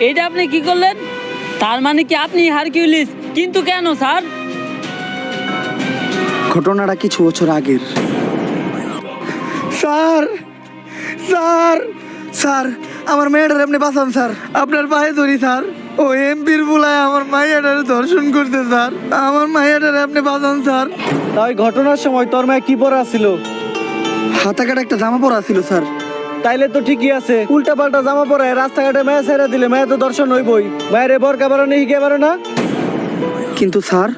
এটা আপনি কি করলেন? তার মানে কি আপনি হারকিউলিস? কিন্তু কেন স্যার? ঘটনাটা কিছু বছর আগের। স্যার স্যার স্যার আমার মেয়েটার আপনি বাঁচান স্যার, আপনার পায়ে ধরি স্যার। ও এমপির বুলায় আমার মাইয়াটারে ধর্ষণ করতে স্যার, আমার মাইয়াটারে আপনি বাঁচান স্যার। তাই ঘটনার সময় তোর মায়ে কি পরা ছিল? হাতা কাটা একটা জামা পরা ছিল স্যার। তাইলে তো ঠিকই আছে, উল্টা পাল্টা জামা পরায় রাস্তাঘাটে মায়া ছেড়ে দিলে মায়া তো দর্শন হইবই। মায়ের বরকা বারো নেই কে বারো না? কিন্তু স্যার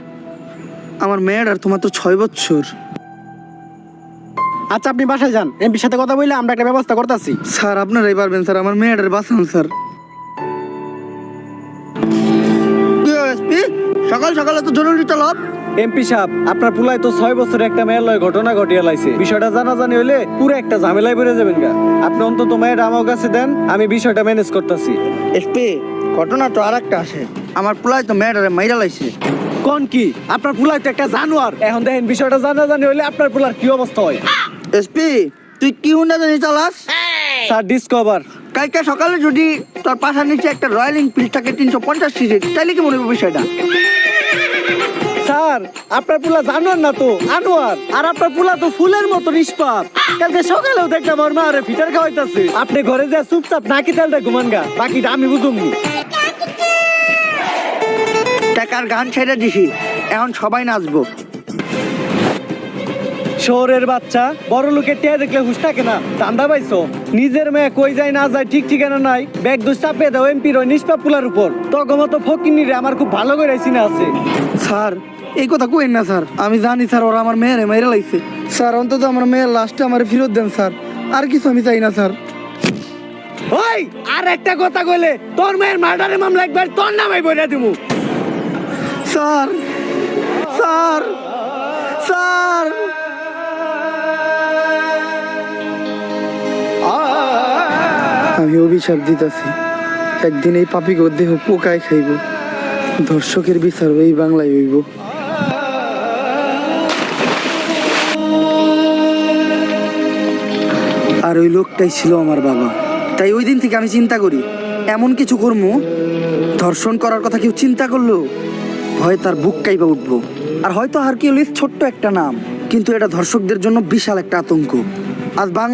আমার মেয়েটার তো মাত্র 6 বছর। আচ্ছা আপনি বাসায় যান, এমপির সাথে কথা বললে আমরা একটা ব্যবস্থা করতেছি। স্যার আপনারাই পারবেন স্যার, আমার মেয়েটার বাঁচান স্যার। সকাল সকালে তো জরুরি তলব। এমপি সাহেব, আপনার পুলাই তো 6 বছরে একটা মেয়ের লয় ঘটনা ঘটিয়ে লাইছে। বিষয়টা জানাজানি হইলে পুরো একটা ঝামেলায় বেড়ে যাবেন গা। আপনি অন্তত মেয়ের আমার কাছে দেন, আমি বিষয়টা ম্যানেজ করতেছি। এসপি ঘটনা তো আর একটা আসে, আমার পোলায় তো মেয়েটারে মাইরা লাইছে। কোন কি? আপনার পুলাই তো একটা জানোয়ার। এখন দেখেন বিষয়টা জানাজানি হইলে আপনার পুলার কি অবস্থা হয়। এসপি তুই কি হুন্ডা জানি চালাস? Sir discover. কালকে সকালে যদি তোর পাশার নিচে একটা রয়্যাল এনফিল্ড থাকে 350 সিসি, তাইলে কি মনে হবে বিষয়টা? স্যার আপনার পুলা জানোয়ার না তো আনোয়ার, আর আপনার পুলা তো ফুলের মতো নিষ্পাপ। কালকে সকালেও দেখলাম আমার মা আরে ফিটার খাওয়াইতাছে। আপনি ঘরে যা চুপচাপ নাকি তেলটা ঘুমান গা, বাকিটা আমি বুঝুমনি। টাকার গান ছেড়ে দিছি, এখন সবাই নাচবো। শহরের বাচ্চা বড় লোকের টিয়া দেখলে হুশ থাকে না? ধান্দা পাইছো? নিজের মেয়ে কই যায় না যায় ঠিক ঠিকানা নাই, ব্যাগ দোষ চাপিয়ে দাও এমপির ওই নিষ্পাপ পুলার উপর। তগমতো ফকিনি রে আমার খুব ভালো করে চিনা আছে। স্যার এই কথা কইেন না স্যার, আমি জানি স্যার ওরা আমার মেয়েরে মাইরা লাইছে। স্যার অন্তত আমার মেয়ের লাস্টে আমার ফেরত দেন স্যার, আর কিছু আমি চাই না স্যার। ওই আর একটা কথা কইলে তোর মেয়ের মার্ডারের মামলা একবার তোর নামে বইরা দিমু। স্যার স্যার স্যার আমি অভিশাপ দিতেছি, একদিন এই পাপিকে দেহ পোকায় খাইব, ধর্ষকের বিচার এই বাংলায় হইব। আর ওই লোকটাই ছিল আমার বাবা। তাই ওই দিন থেকে আমি চিন্তা করি এমন কিছু করবো, ধর্ষণ করার কথা কেউ চিন্তা করলো ভয় তার বুক কাইবা উঠবো। আর হয়তো হারকিউলিস ছোট্ট একটা নাম, কিন্তু এটা ধর্ষকদের জন্য বিশাল একটা আতঙ্ক। আজ বাংলা